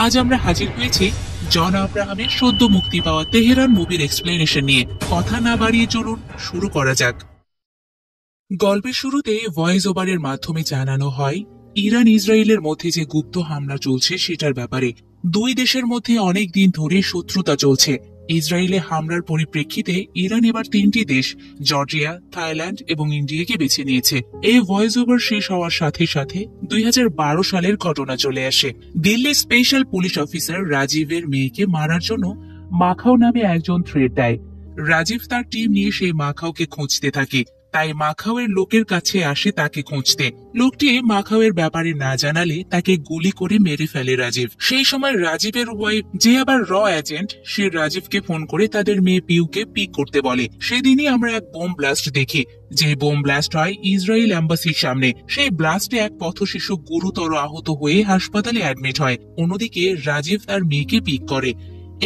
আজ আমরা হাজির হয়েছি জন আব্রাহামের সদ্য মুক্তি পাওয়া তেহরান মুভির এক্সপ্লেনেশন নিয়ে। কথা না বাড়িয়ে চলুন শুরু করা যাক। গল্পের শুরুতে ভয়েস ওভারের মাধ্যমে জানানো হয় ইরান ইসরায়েলের মধ্যে যে গুপ্ত হামলা চলছে সেটার ব্যাপারে। দুই দেশের মধ্যে অনেক দিন ধরে শত্রুতা চলছে। ইসরায়েলে হামলার পরিপ্রেক্ষিতে ইরান এবার তিনটি দেশ জর্জিয়া, থাইল্যান্ড এবং ইন্ডিয়াকে বেছে নিয়েছে। এই ভয়েস ওভার শেষ হওয়ার সাথে সাথে 2012 সালের ঘটনা চলে আসে। দিল্লি স্পেশাল পুলিশ অফিসার রাজীবের মেয়েকে মারার জন্য মাখাও নামে একজন থ্রেট দেয়। রাজীব তার টিম নিয়ে সেই মাখাওকে খুঁজতে থাকে, তাই মাখাওয়ের লোকের কাছে আসে তাকে খুঁজতে। লোকটি মাখাওয়ের ব্যাপারে না জানালে তাকে গুলি করে মেরে ফেলে রাজীব। সেই সময় রাজীবের ওয়াইফ, যে আবার এজেন্ট, সে রাজীবকে ফোন করে তাদের মেয়ে পিউকে পিক করতে বলে। সেদিনই আমরা এক বোম ব্লাস্ট দেখি, যে বোম ব্লাস্ট হয় ইসরায়েল এম্বাসির সামনে। সেই ব্লাস্টে এক পথশিশু গুরুতর আহত হয়ে হাসপাতালে অ্যাডমিট হয়। অন্যদিকে রাজীব তার মেয়েকে পিক করে।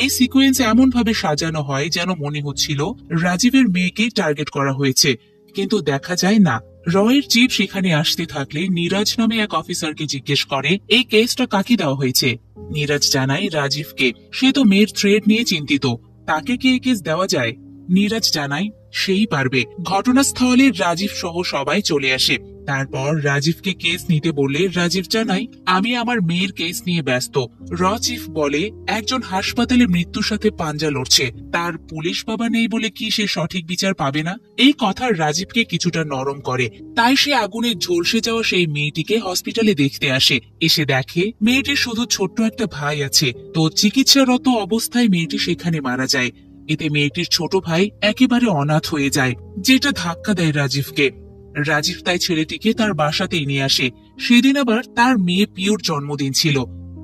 এই সিকোয়েন্স এমন ভাবে সাজানো হয় যেন মনে হচ্ছিল রাজীবের মেয়েকে টার্গেট করা হয়েছে, কিন্তু দেখা যায় না। রয়ের চিফ সেখানে আসতে থাকলে নীরাজ নামে এক অফিসারকে জিজ্ঞেস করে এই কেসটা কাকে দেওয়া হয়েছে। নীরাজ জানায় রাজীবকে। সে তো মেয়ের থ্রেট নিয়ে চিন্তিত, তাকে কি এই কেস দেওয়া যায়? নীরাজ জানায় সেই পারবে। ঘটনাস্থলে রাজীব সহ সবাই চলে আসে। তারপর রাজীবকে কেস নিতে বললে রাজীব জানায় আমি আমার মেয়ের কেস নিয়ে ব্যস্ত। চিফ বলে একজন হাসপাতালে মৃত্যুর সাথে পাঞ্জা লড়ছে, তার পুলিশ বাবা নেই বলে কি সে সঠিক বিচার পাবে না? এই কথা রাজীবকে কিছুটা নরম করে। তাই সে আগুনে ঝলসে যাওয়া সেই মেয়েটিকে হসপিটালে দেখতে আসে। এসে দেখে মেয়েটির শুধু ছোট্ট একটা ভাই আছে। তো চিকিৎসারত অবস্থায় মেয়েটি সেখানে মারা যায়। এতে মেয়েটির ছোট ভাই একেবারে অনাথ হয়ে যায়, যেটা ধাক্কা দেয় রাজীবকে। রাজীব তাই ছেলেটিকে তার বাসাতেই নিয়ে আসে। সেদিন আবার তার মেয়ে পিউর জন্মদিন ছিল।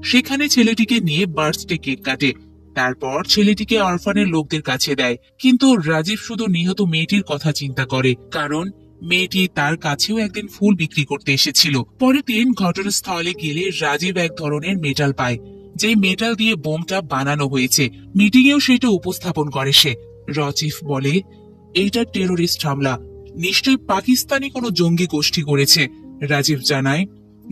সেখানে ছেলেটিকে নিয়ে বার্থডে কেক কাটে। তারপর ছেলেটিকে অরফানের লোকদের কাছে দেয়। কিন্তু রাজীব শুধু নিহত মেয়েটির কথা চিন্তা করে, কারণ মেয়েটি তার কাছেও একদিন ফুল বিক্রি করতে এসেছিল। পরের দিন ঘটনাস্থলে গেলে রাজীব এক ধরনের মেটাল পায়, যে মেটাল দিয়ে বোমটা বানানো হয়েছে। মিটিং এও সেটা উপস্থাপন করে সে। চিফ বলে এইটা টেরোরিস্ট হামলা, নিশ্চয়ই পাকিস্তানি কোনো জঙ্গি গোষ্ঠী করেছে। রাজীব জানায়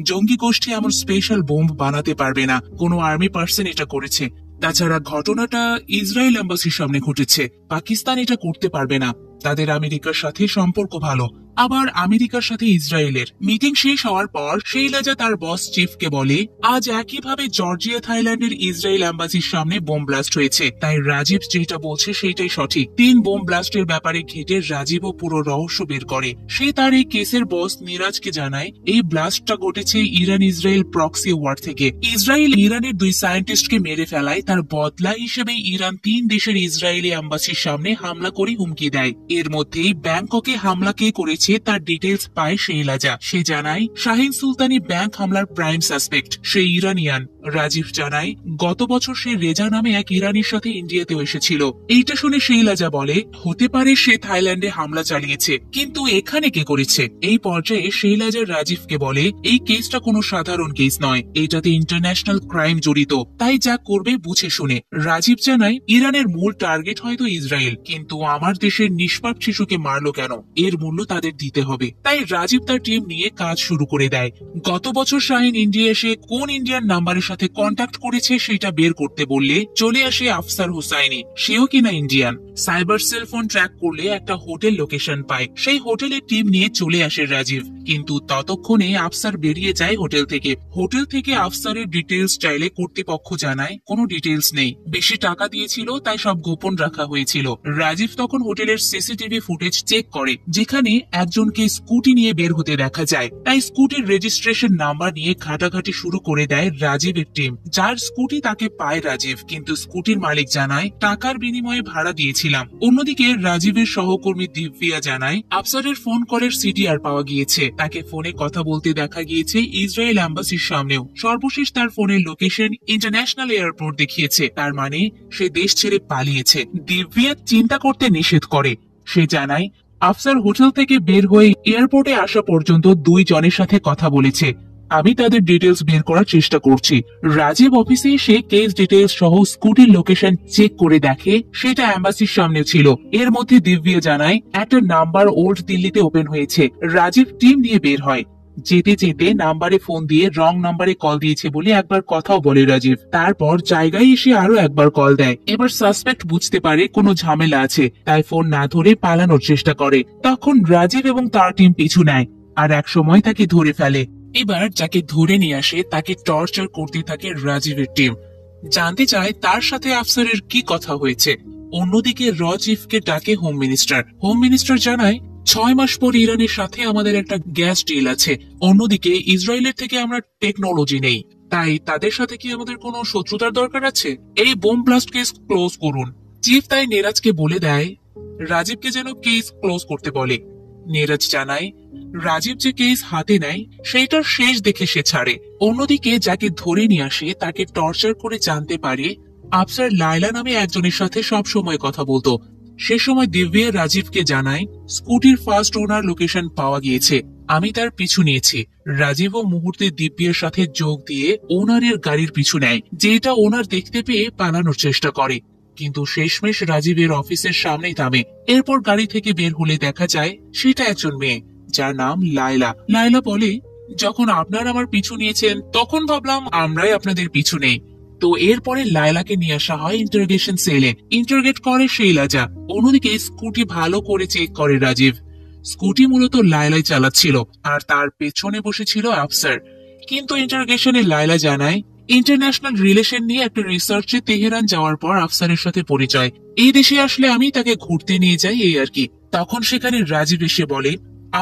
জঙ্গি গোষ্ঠী এমন স্পেশাল বোম বানাতে পারবে না, কোনো আর্মি পার্সন এটা করেছে। তাছাড়া ঘটনাটা ইসরায়েল এম্বাসির সামনে ঘটেছে, পাকিস্তান এটা করতে পারবে না। তাদের আমেরিকার সাথে সম্পর্ক ভালো, আবার আমেরিকার সাথে ইসরায়েলের। মিটিং শেষ হওয়ার পর শেইলাজা তার বস চিফকে বলে আজ একইভাবে জর্জিয়া, থাইল্যান্ডের ইসরায়েল এম্বাসির সামনে বোম ব্লাস্ট হয়েছে। তাই রাজীব যেটা বলছে সেটাই সঠিক। 3 বোম ব্লাস্টের ব্যাপারে ঘেটে রাজীবও পুরো রহস্য বের করে। সে তার এই কেসের বস নীরাজকে জানায় এই ব্লাস্টটা ঘটেছে ইরান ইসরায়েল প্রক্সি ওয়ার থেকে। ইসরায়েল ইরানের 2 সায়েন্টিস্টকে মেরে ফেলায় তার বদলা হিসেবে ইরান 3 দেশের ইসরায়েলি এম্বাসির সামনে হামলা করে হুমকি দেয়। এর মধ্যেই ব্যাংককে হামলা কে করেছে তার ডিটেলস পায় শেইলাজা। সে জানায় শাহিন সুলতানি ব্যাংক হামলার প্রাইম সাসপেক্ট, সে ইরানিয়ান। রাজীব জানায় গত বছর সে রেজা নামে এক ইরানির সাথে ইন্ডিয়াতেও এসেছিল। এইটা শুনে শেইলাজা বলে হতে পারে সে থাইল্যান্ডে হামলা চালিয়েছে, কিন্তু এখানে কে করেছে? এই পর্যায়ে শেইলাজা রাজীবকে বলে এই কেসটা কোনো সাধারণ কেস নয়, এটাতে ইন্টারন্যাশনাল ক্রাইম জড়িত, তাই যা করবে বুঝে শুনে। রাজীব জানায় ইরানের মূল টার্গেট হয়তো ইসরায়েল, কিন্তু আমার দেশের নিষ্পাপ শিশুকে মারলো কেন, এর মূল্য তাদের দিতে হবে। তাই রাজীব তার টিম নিয়ে কাজ শুরু করে দেয়। গত বছর শাহিন ইন্ডিয়া এসে কোন ইন্ডিয়ান নাম্বারের সাথে কন্ট্যাক্ট করেছে সেটা বের করতে বললে চলে আসে আফসার হুসাইনি, সেও কিনা Indian. Cyber cell phone track করলে একটা হোটেল লোকেশন পায়, সেই হোটেলের টিম নিয়ে চলে আসে রাজীব। কিন্তু ততক্ষণে আফসার বেরিয়ে যায় হোটেল থেকে। হোটেল থেকে আফসারের ডিটেলস চাইলে কর্তৃপক্ষ জানায় কোনো ডিটেলস নেই, বেশি টাকা দিয়েছিল তাই সব গোপন রাখা হয়েছিল। রাজীব তখন হোটেলের সিসিটিভি ফুটেজ চেক করে, যেখানে একজনকে স্কুটি নিয়ে বের হতে দেখা যায়। তাই স্কুটির রেজিস্ট্রেশন নাম্বার নিয়ে ঘাটাঘাটি শুরু করে দেয় রাজীবের টিম। যার স্কুটি তাকে পায় রাজীব, কিন্তু স্কুটির মালিক জানায় টাকার বিনিময়ে ভাড়া দিয়েছিলাম। অন্যদিকে রাজীবের সহকর্মী দিব্যা জানায় আফসারের ফোন কলের সিডিআর পাওয়া গিয়েছে, তাকে ফোনে কথা বলতে দেখা গিয়েছে ইসরায়েল এম্বাসির সামনেও। সর্বশেষ তার ফোনের লোকেশন ইন্টারন্যাশনাল এয়ারপোর্ট দেখিয়েছে, তার মানে সে দেশ ছেড়ে পালিয়েছে। দিব্যা চিন্তা করতে নিষেধ করে। সে জানায় আফসার হোটেল থেকে বের হয়ে এয়ারপোর্টে আসা পর্যন্ত 2 জনের সাথে কথা বলেছে, আমি তাদের ডিটেলস বের করার চেষ্টা করছি। রাজীব অফিসে এসে কেস ডিটেলস সহ স্কুটির লোকেশন চেক করে দেখে সেটা এম্বাসির সামনে ছিল। এর মধ্যে দিব্যা জানায় একটা নাম্বার ওল্ড দিল্লিতে ওপেন হয়েছে। রাজীব টিম নিয়ে বের হয়। যেতে যেতে নাম্বারে ফোন দিয়ে রং নাম্বারে কল দিয়েছে বলে একবার কথাও বলে রাজীব। তারপর জায়গায় এসে আরো একবার কল দেয়। এবার সাসপেক্ট বুঝতে পারে কোনো ঝামেলা আছে, তাই ফোন না ধরে পালানোর চেষ্টা করে। তখন রাজীব এবং তার টিম পিছু নেয় আর এক সময় তাকে ধরে ফেলে। এবার যাকে ধরে নিয়ে আসে তাকে টর্চার করতে থাকে রাজীবের টিম। জানতে চায় তার সাথে আফসারের কি কথা হয়েছে। অন্যদিকে রাজীবকে ডাকে হোম মিনিস্টার। হোম মিনিস্টার জানায় 6 মাস পর ইরানের সাথে আমাদের একটা গ্যাস ডিল আছে। অন্যদিকে ইসরায়েলের থেকে আমরা টেকনোলজি নেই, তাই তাদের সাথে কি আমাদের কোনো শত্রুতার দরকার আছে? এই বোম ব্লাস্ট কেস ক্লোজ করুন। চিফ তাই নেরাজকে বলে দেয় রাজীবকে যেন কেস ক্লোজ করতে বলে। নেরাজ জানায় রাজীব যে কেস হাতে নেয় সেইটার শেষ দেখে সে ছাড়ে। অন্যদিকে যাকে ধরে নিয়ে আসে তাকে টর্চার করে জানতে পারে আফসার লায়লা নামে একজনের সাথে সব সময় কথা বলতো। সে সময় দিব্যা রাজীবকে জানায় স্কুটির ফার্স্ট ওনার লোকেশন পাওয়া গিয়েছে, আমি তার পিছু নিয়েছি। রাজীবও মুহূর্তে দিব্যার সাথে যোগ দিয়ে ওনারের গাড়ির পিছু নেয়, যেটা ওনার দেখতে পেয়ে পালানোর চেষ্টা করে, কিন্তু শেষমেশ রাজীবের অফিসের সামনেই থামে। এরপর গাড়ি থেকে বের হলে দেখা যায় সেটা একজন মেয়ে, যার নাম লায়লা। লায়লা বলে যখন আপনারা আমার পিছু নিয়েছেন তখন ভাবলাম আমরাই আপনাদের পিছু নেই। তো এরপরে লায়লাকে নিয়ে আসা হয় ইন্টারোগেশন সেলে। ইন্টারোগেট করে শৈলাজা। অন্যদিকে স্কুটি ভালো করে চেক করে রাজীব। স্কুটি মূলত লায়লাই চালাচ্ছিল আর তার পেছনে বসেছিল আফসার। কিন্তু ইন্টারোগেশনে লায়লা জানায় ইন্টারন্যাশনাল রিলেশন নিয়ে একটা রিসার্চে তেহরান যাওয়ার পর আফসারের সাথে পরিচয়। এই দেশে আসলে আমি তাকে ঘুরতে নিয়ে যাই, এই আর কি। তখন সেখানে রাজীব এসে বলে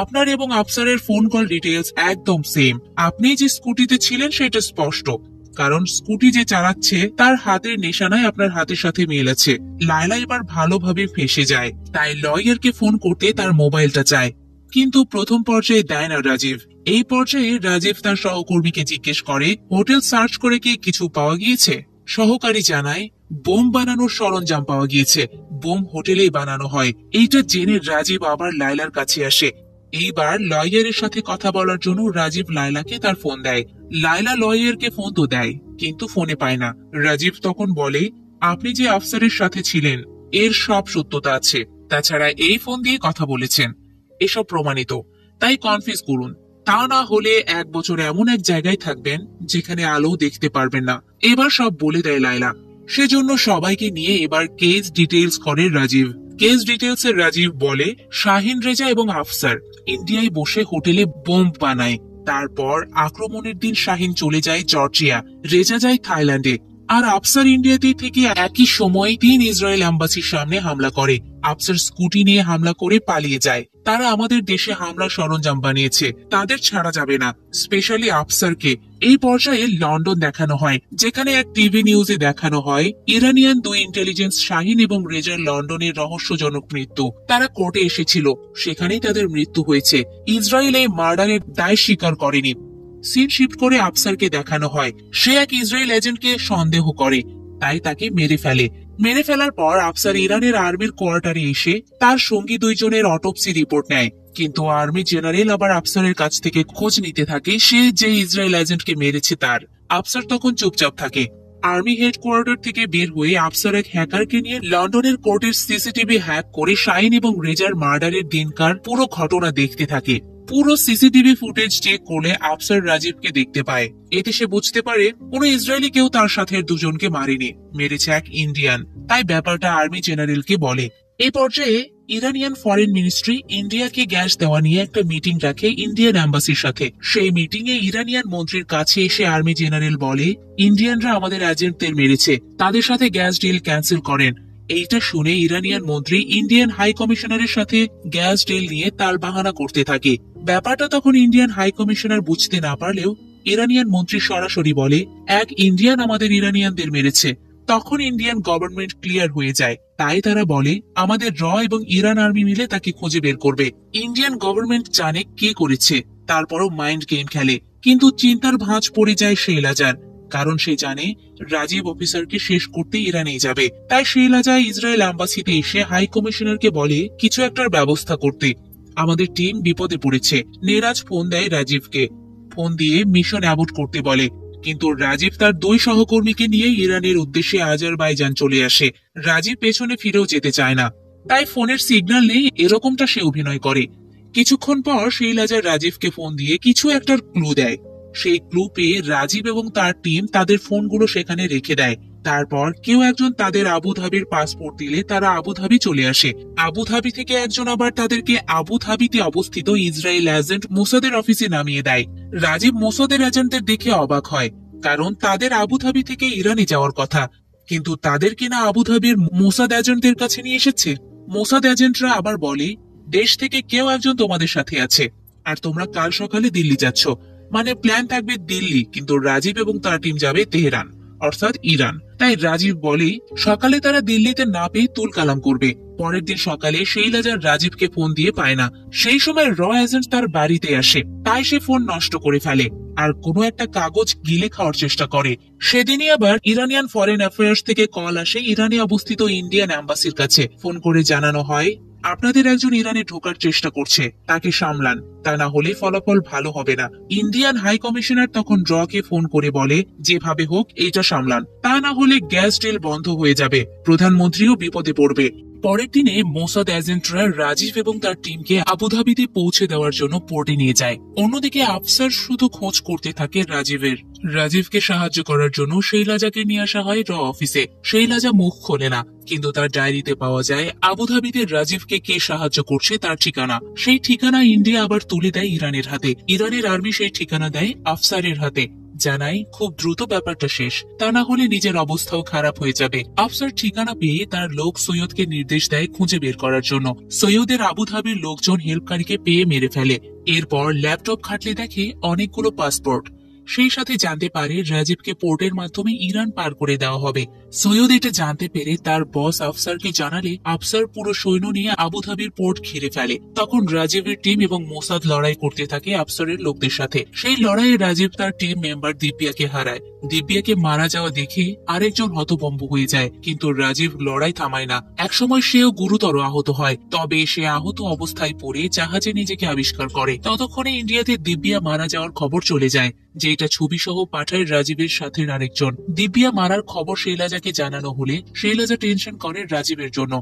আপনার এবং আফসারের ফোন কল ডিটেলস একদম সেম। আপনি যে স্কুটিতে ছিলেন সেটা স্পষ্ট, কারণ স্কুটি যে চালাচ্ছে তার হাতের নিশানায় আপনার হাতের সাথে মিল আছে। লায়লা এবার ভালোভাবে ফেঁসে যায়, তাই লয়ারকে ফোন করতে তার মোবাইলটা চায়, কিন্তু প্রথম পর্যায়ে দেয় না রাজীব। এই পর্যায়ে রাজীব তার সহকর্মীকে জিজ্ঞেস করে হোটেল সার্চ করে কি কিছু পাওয়া গিয়েছে। সহকারী জানায় বোম বানানোর সরঞ্জাম পাওয়া গিয়েছে, বোম হোটেলেই বানানো হয়। এইটা জেনে রাজীব আবার লায়লার কাছে আসে। এইবার লয়ারের সাথে কথা বলার জন্য রাজীব লায়লাকে তার ফোন দেয়। লায়লা লয়ারকে ফোন তো দেয়, কিন্তু ফোনে পায় না। রাজীব তখন বলে আপনি যে আফসারের সাথে ছিলেন এর সব সত্যতা আছে, তাছাড়া এই ফোন দিয়ে কথা বলেছেন, এসব প্রমাণিত, তাই কনফিউজ করুন। তা না হলে 1 বছর এমন এক জায়গায় থাকবেন যেখানে আলো দেখতে পারবেন না। এবার সব বলে দেয় লায়লা। সেজন্য সবাইকে নিয়ে এবার কেস ডিটেলস করে রাজীব। কেস ডিটেলস এর রাজীব বলে শাহিন রেজা এবং আফসার ইন্ডিয়ায় বসে হোটেলে বোম বানায়। তারপর আক্রমণের দিন শাহিন চলে যায় জর্জিয়া, রেজা যায় থাইল্যান্ডে, আর আফসার ইন্ডিয়াতে থেকে একই সময় 3 ইসরায়েল এম্বাসির সামনে হামলা করে। আফসার স্কুটি নিয়ে হামলা করে পালিয়ে যায়। তারা আমাদের দেশে হামলা সরঞ্জাম বানিয়েছে, তাদের ছাড়া যাবে না, স্পেশালি আফসারকে। এই পর্যায়ে লন্ডন দেখানো হয়, যেখানে এক টিভি নিউজে দেখানো হয় ইরানিয়ান 2 ইন্টেলিজেন্স শাহিন এবং রেজার লন্ডনের রহস্যজনক মৃত্যু। তারা কোর্টে এসেছিল, সেখানেই তাদের মৃত্যু হয়েছে। ইসরায়েল এই মার্ডারের দায় স্বীকার করেনি। সিন শিফট করে আফসারকে দেখানো হয় সে এক ইসরায়েল এজেন্টকে সন্দেহ করে, তাই তাকে মেরে ফেলে। মেরে ফেলার পর আফসার ইরানের আর্মির কোয়ার্টারে এসে তার সঙ্গী 2 জনের অটোপসি রিপোর্ট নেয়, কিন্তু আর্মি জেনারেল আবার আফসারের কাছ থেকে খোঁজ নিতে থাকে সে যে ইসরায়েল এজেন্টকে মেরেছে তার। আফসার তখন চুপচাপ থাকে। আর্মি হেডকোয়ার্টার থেকে বের হয়ে আফসার এক হ্যাকারকে নিয়ে লন্ডনের কোর্টের সিসিটিভি হ্যাক করে শাহিন এবং রেজার মার্ডারের দিনকার পুরো ঘটনা দেখতে থাকে। পুরো সিসিটিভি ফুটেজ চেক করলে আফসার রাজীবকে দেখতে পায়। এতে সে বুঝতে পারে কোন ইসরায়েলি কেউ তার সাথে 2 জনকে মারেনি, মেরেছে এক ইন্ডিয়ান। তাই ব্যাপারটা আর্মি জেনারেলকে বলে। এই পর্যায়ে ইরানিয়ান ফরেন মিনিস্ট্রি ইন্ডিয়াকে গ্যাস দেওয়া নিয়ে একটা মিটিং রাখে ইন্ডিয়ান এম্বাসির সাথে। সেই মিটিং এ ইরানিয়ান মন্ত্রীর কাছে এসে আর্মি জেনারেল বলে ইন্ডিয়ানরা আমাদের এজেন্টদের মেরেছে, তাদের সাথে গ্যাস ডিল ক্যান্সেল করেন। এইটা শুনে ইরানিয়ান মন্ত্রী ইন্ডিয়ান হাই কমিশনারের সাথে গ্যাস ডিল নিয়ে তালবাহানা করতে থাকে। ব্যাপারটা তখন ইন্ডিয়ান হাই কমিশনার বুঝতে না পারলেও ইরানিয়ান মন্ত্রী সরাসরি বলে এক ইন্ডিয়ান আমাদের ইরানিয়ানদের মেরেছে। তখন ইন্ডিয়ান গভর্নমেন্ট ক্লিয়ার হয়ে যায়, তাই তারা বলে আমাদের র এবং ইরান আর্মি মিলে তাকে খুঁজে বের করবে। ইন্ডিয়ান গভর্নমেন্ট জানে কে করেছে, তারপরও মাইন্ড গেম খেলে। কিন্তু চিন্তার ভাঁজ পড়ে যায় শৈলাজার, কারণ সে জানে রাজীব অফিসারকে শেষ করতে ইরানেই যাবে। তাই শৈলাজা ইসরায়েল এম্বাসিতে এসে হাই কমিশনারকে বলে কিছু একটার ব্যবস্থা করতে। আমাদের টিম বিপদে পড়েছে। নেরাজ ফোন দেয় রাজীবকে, ফোন দিয়ে মিশন অ্যাবর্ট করতে বলে, কিন্তু রাজীব তার 2 সহকর্মীকে নিয়ে ইরানের উদ্দেশ্যে আজারবাইজান চলে আসে। রাজীব পেছনে ফিরেও যেতে চায় না, তাই ফোনের সিগন্যাল নেই এরকমটা সে অভিনয় করে। কিছুক্ষণ পর শৈলাজা রাজীবকে ফোন দিয়ে কিছু একটা ক্লু দেয়। সেই ক্লু পেয়ে রাজীব এবং তার টিম তাদের ফোনগুলো সেখানে রেখে দেয়। তারপর কেউ একজন তাদের আবুধাবির পাসপোর্ট দিলে তারা আবুধাবি চলে আসে। আবুধাবি থেকে একজন আবার তাদেরকে আবুধাবিতে অবস্থিত ইসরায়েল এজেন্ট মোসাদের অফিসে নামিয়ে দেয়। রাজীব মোসাদের এজেন্টদের দেখে অবাক হয়, কারণ তাদের আবুধাবি থেকে ইরানে যাওয়ার কথা, কিন্তু তাদের কিনা আবুধাবির মোসাদ এজেন্টদের কাছে নিয়ে এসেছে। মোসাদ এজেন্টরা আবার বলে, দেশ থেকে কেউ একজন তোমাদের সাথে আছে, আর তোমরা কাল সকালে দিল্লি যাচ্ছ। মানে প্ল্যান থাকবে দিল্লি, কিন্তু রাজীব এবং তার টিম যাবে তেহরান, অর্থাৎ ইরান। তাই রাজীব বলে সকালে তারা দিল্লিতে না পেয়ে তুল কালাম করবে। পরের দিন সকালে শৈলাজা রাজীবকে ফোন দিয়ে পায় না। সেই সময় র এজেন্ট তার বাড়িতে আসে, তাই সে ফোন নষ্ট করে ফেলে আর কোনো একটা কাগজ গিলে খাওয়ার চেষ্টা করে। সেদিনই আবার ইরানিয়ান ফরেন অ্যাফেয়ার্স থেকে কল আসে ইরানে অবস্থিত ইন্ডিয়ান এম্বাসির কাছে। ফোন করে জানানো হয়, আপনাদের একজন ইরানে ঢোকার চেষ্টা করছে, তাকে সামলান, তা না হলে ফলাফল ভালো হবে না। ইন্ডিয়ান হাই কমিশনার তখন কে ফোন করে বলে, যেভাবে হোক এইটা সামলান, তা না হলে গ্যাস ডিল বন্ধ হয়ে যাবে, প্রধানমন্ত্রীও বিপদে পড়বে। পরের দিনে মোসাদ এজেন্টরা রাজীব এবং তার টিমকে আবুধাবিতে পৌঁছে দেওয়ার জন্য পোর্টে নিয়ে যায়। অন্যদিকে আফসার শুধু খোঁজ করতে থাকে রাজীবের। রাজীবকে সাহায্য করার জন্য শৈলাজাকে নিয়ে আসা হয় র অফিসে। শৈলাজা মুখ খোলে না, কিন্তু তার ডায়েরিতে পাওয়া যায় আবুধাবিতে রাজীবকে কে সাহায্য করছে তার ঠিকানা। সেই ঠিকানা ইন্ডিয়া আবার তুলে দেয় ইরানের হাতে। ইরানের আর্মি সেই ঠিকানা দেয় আফসারের হাতে, জানাই খুব দ্রুত ব্যাপারটা শেষ, তা না হলে নিজের অবস্থাও খারাপ হয়ে যাবে। আফসার ঠিকানা পেয়ে তার লোক সৈয়দকে নির্দেশ দেয় খুঁজে বের করার জন্য। সৈয়দের আবুধাবির লোকজন হেল্পকারীকে পেয়ে মেরে ফেলে। এরপর ল্যাপটপ ঘাটলে দেখে অনেকগুলো পাসপোর্ট। সেই সাথে জানতে পারে রাজীবকে পোর্টের মাধ্যমে ইরান পার করে দেওয়া হবে। সৈয়দ এটা জানতে পেরে তার বস আফসারকে জানালে আফসার পুরো সৈন্য নিয়ে আবুধাবির পোর্ট ঘিরে ফেলে। তখন রাজীবের টিম এবং মোসাদ লড়াই করতে থাকে আফসারের লোকদের সাথে। সেই লড়াইয়ে রাজীব তার টিম মেম্বার দিব্যাকে হারায়। দিব্যাকে মারা যাওয়া দেখে আরেকজন হতভম্ব হয়ে যায়, কিন্তু রাজীব লড়াই থামায় না। একসময় সেও গুরুতর আহত হয়, তবে সে আহত অবস্থায় পড়ে জাহাজে নিজেকে আবিষ্কার করে। ততক্ষণে ইন্ডিয়াতে দিব্যা মারা যাওয়ার খবর চলে যায়, যেটা ছবি সহ পাঠায় রাজীবের সাথে আরেকজন। দিব্যা মারার খবর শৈলাজাকে জানানো হলে শৈলাজা টেনশন করে রাজীবের জন্য।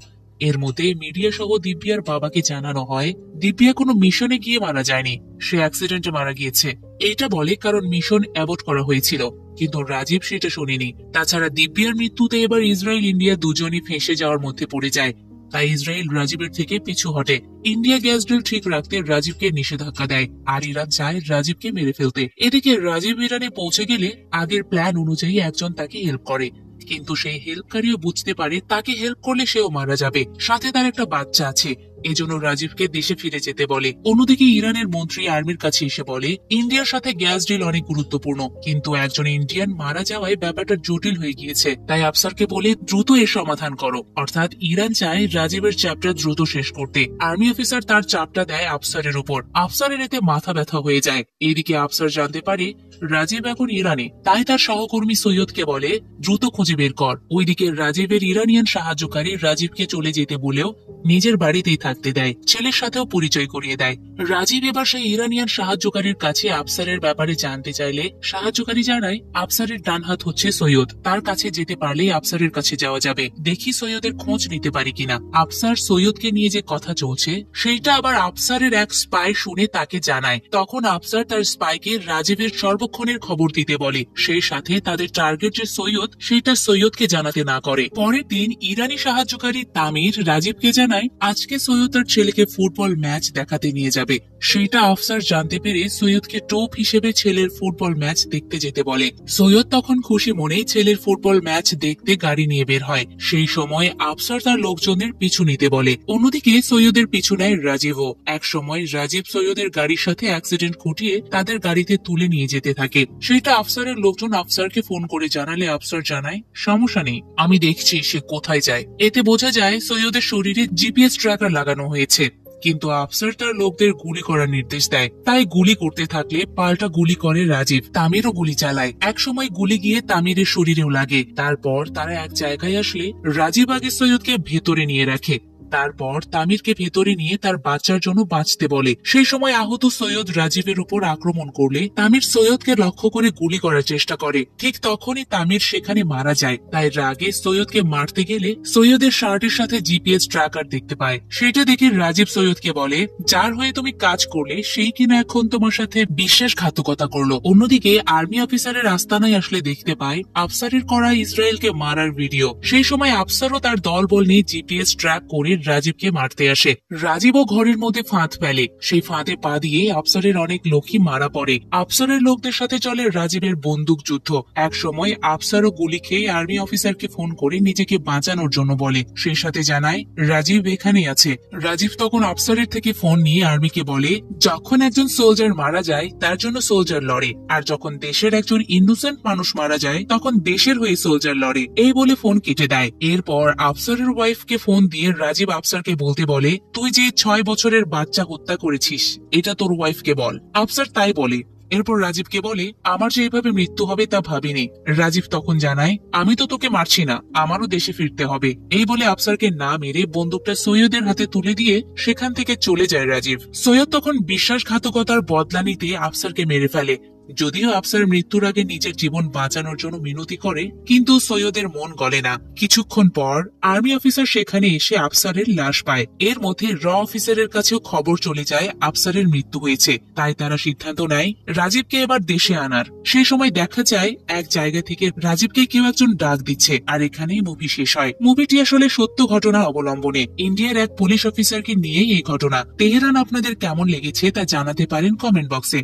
এর মধ্যে মিডিয়া সহ দিব্যার বাবাকে জানানো হয় দিব্যা কোনো মিশনে গিয়ে মারা যায়নি, সে অ্যাক্সিডেন্টে মারা গিয়েছে। এটা বলে কারণ মিশন অ্যাবর্ট করা হয়েছিল, কিন্তু রাজীব সেটা শোনেনি। তাছাড়া দিব্যার মৃত্যুতে এবার ইসরায়েল ইন্ডিয়া দুজনই ফেঁসে যাওয়ার মধ্যে পড়ে যায়, তাই ইসরায়েল রাজীবের থেকে পিছু হটে। ইন্ডিয়া গ্যাস ডিল ঠিক রাখতে রাজীবকে নিষেধাজ্ঞা দেয়, আর ইরান চায় রাজীবকে মেরে ফেলতে। এদিকে রাজীব ইরানে পৌঁছে গেলে আগের প্ল্যান অনুযায়ী একজন তাকে হেল্প করে, কিন্তু সেই হেল্পকারীও বুঝতে পারে তাকে হেল্প করলে সেও মারা যাবে, সাথে তার একটা বাচ্চা আছে। এজন্য রাজীবকে দেশে ফিরে যেতে বলে। অন্যদিকে ইরানের মন্ত্রী আর্মির কাছে এসে বলে ইন্ডিয়ার সাথে গ্যাস ডিল অনেক গুরুত্বপূর্ণ, কিন্তু একজন ইন্ডিয়ান মারা যাওয়ায় ব্যাপারটা জটিল হয়ে গিয়েছে, তাই আফসারকে বলে দ্রুত এর সমাধান করো। অর্থাৎ ইরান চায় রাজীবের চ্যাপ্টার দ্রুত শেষ করতে। আর্মি অফিসার তার চাপটা দেয় আফসারের উপর। আফসারের এতে মাথা ব্যথা হয়ে যায়। এদিকে আফসার জানতে পারে রাজীব এখন ইরানে, তাই তার সহকর্মী সৈয়দকে বলে দ্রুত খুঁজে বের কর। ওইদিকে রাজীবের ইরানিয়ান সাহায্যকারী রাজীবকে চলে যেতে বলেও নিজের বাড়িতেই থাকতে দেয়, ছেলের সাথেও পরিচয় করিয়ে দেয়। রাজীব এবার সেই ইরানিয়ান সাহায্যকারীর কাছে আফসারের ব্যাপারে জানতে চাইলে সাহায্যকারী জানায় আফসারের ডান হাত হচ্ছে সৈয়দ, তার কাছে যেতে পারলেই আফসারের কাছে যাওয়া যাবে, দেখি সৈয়দের খোঁজ নিতে পারি কিনা। আফসার সৈয়দকে নিয়ে যে কথা চলছে সেইটা আবার আফসারের এক স্পাই শুনে তাকে জানায়। তখন আফসার তার স্পাইকে রাজীবের সর্বক্ষণের খবর দিতে বলে, সেই সাথে তাদের টার্গেট যে সৈয়দ সেটা সৈয়দকে জানাতে না করে। পরের দিন ইরানি সাহায্যকারী তামির রাজীবকে জানায় আজকে সৈয়দ তার ছেলেকে ফুটবল ম্যাচ দেখাতে নিয়ে যাবে। সেটা আফসার জানতে পেরে সৈয়দকে টোপ হিসেবে ছেলের ফুটবল ম্যাচ দেখতে যেতে বলে। সৈয়দ তখন খুশি মনেই ছেলের ফুটবল ম্যাচ দেখতে গাড়ি নিয়ে বের হয়। সেই সময় আফসার তার লোকজনের পিছু নিতে বলে। অন্যদিকে সৈয়দের পিছু নেয় রাজীবও। এক সময় রাজীব সৈয়দের গাড়ির সাথে অ্যাক্সিডেন্ট ঘটিয়ে তাদের গাড়িতে তুলে নিয়ে যেতে থাকে। সেটা আফসারের লোকজন আফসারকে ফোন করে জানালে আফসার জানায় সমস্যা নেই, আমি দেখছি সে কোথায় যায়। এতে বোঝা যায় সৈয়দের শরীরে জিপিএস ট্র্যাকার লাগানো হয়েছে, কিন্তু আফসার তার লোকদের গুলি করার নির্দেশ দেয়। তাই গুলি করতে থাকলে পাল্টা গুলি করে রাজীব। তামিরও গুলি চালায়। একসময় গুলি গিয়ে তামিরের শরীরেও লাগে। তারপর তারা এক জায়গায় আসলে রাজীব আগে সৈয়দকে ভেতরে নিয়ে রাখে। তারপর তামিরকে ভেতরে নিয়ে তার বাচ্চার জন্য বাঁচতে বলে। সেই সময় আহত সৈয়দ রাজীবের উপর আক্রমণ করলে তামির সৈয়দকে লক্ষ্য করে গুলি করার চেষ্টা করে। ঠিক তখনই তামির সেখানে মারা যায়। তাই রাগে সৈয়দকে মারতে গেলে সৈয়দের শার্টের সাথে জিপিএস ট্র্যাকার দেখতে পায়। সেটা দেখে রাজীব সৈয়দকে বলে, যার হয়ে তুমি কাজ করলে সেই কিনা এখন তোমার সাথে বিশ্বাসঘাতকতা করলো। অন্যদিকে আর্মি অফিসারের আস্তানায় আসলে দেখতে পায় আফসারের করা ইসরায়েলকে মারার ভিডিও। সেই সময় আফসারও তার দলবল নিয়ে জিপিএস ট্র্যাক করে রাজীবকে মারতে আসে। রাজীবও ঘরের মধ্যে ফাঁদ ফেলে। সেই ফাঁদে পা দিয়ে আফসারের অনেক লোকই মারা পড়ে। আফসারের লোকদের সাথে চলে রাজীবের বন্দুক যুদ্ধ। এক সময় আফসারও গুলি খেয়ে আর্মি অফিসারকে ফোন করে নিজেকে বাঁচানোর জন্য বলে। সেই সাথে জানায় রাজীব এখানে আছে। রাজীব তখন আফসারের থেকে ফোন নিয়ে আর্মিকে বলে, যখন একজন সোলজার মারা যায় তার জন্য সোলজার লড়ে, আর যখন দেশের একজন ইনোসেন্ট মানুষ মারা যায় তখন দেশের হয়ে সোলজার লড়ে। এই বলে ফোন কেটে দেয়। এরপর আফসারের ওয়াইফকে ফোন দিয়ে রাজীব আফসারকে বলতে বলে, তুই যে 6 বছরের বাচ্চা হত্যা করেছিস এটা তোর ওয়াইফকে বল। আফসার তাই বলে। এরপর রাজীবকে বলে, আমার যে এভাবে মৃত্যু হবে তা ভাবিনি। রাজীব তখন জানায়, আমি তো তোকে মারছি না, আমারও দেশে ফিরতে হবে। এই বলে আফসারকে না মেরে বন্দুকটা সৈয়দের হাতে তুলে দিয়ে সেখান থেকে চলে যায় রাজীব। সৈয়দ তখন বিশ্বাসঘাতকতার বদলা নিতে আফসারকে মেরে ফেলে। যদিও আফসার মৃত্যুর আগে নিজের জীবন বাঁচানোর জন্য মিনতি করে, কিন্তু সৈয়দের মন গলে না। কিছুক্ষণ পর আর্মি অফিসার সেখানে এসে আফসারের লাশ পায়। এর মধ্যে র অফিসারের কাছেও খবর চলে যায় আফসারের মৃত্যু হয়েছে। তাই তারা সিদ্ধান্ত নেয় রাজীবকে এবার দেশে আনার। সেই সময় দেখা যায় এক জায়গা থেকে রাজীবকে কেউ একজন ডাক দিচ্ছে, আর এখানেই মুভি শেষ হয়। মুভিটি আসলে সত্য ঘটনার অবলম্বনে। ইন্ডিয়ার এক পুলিশ অফিসারকে নিয়েই এই ঘটনা। তেহরান আপনাদের কেমন লেগেছে তা জানাতে পারেন কমেন্ট বক্সে।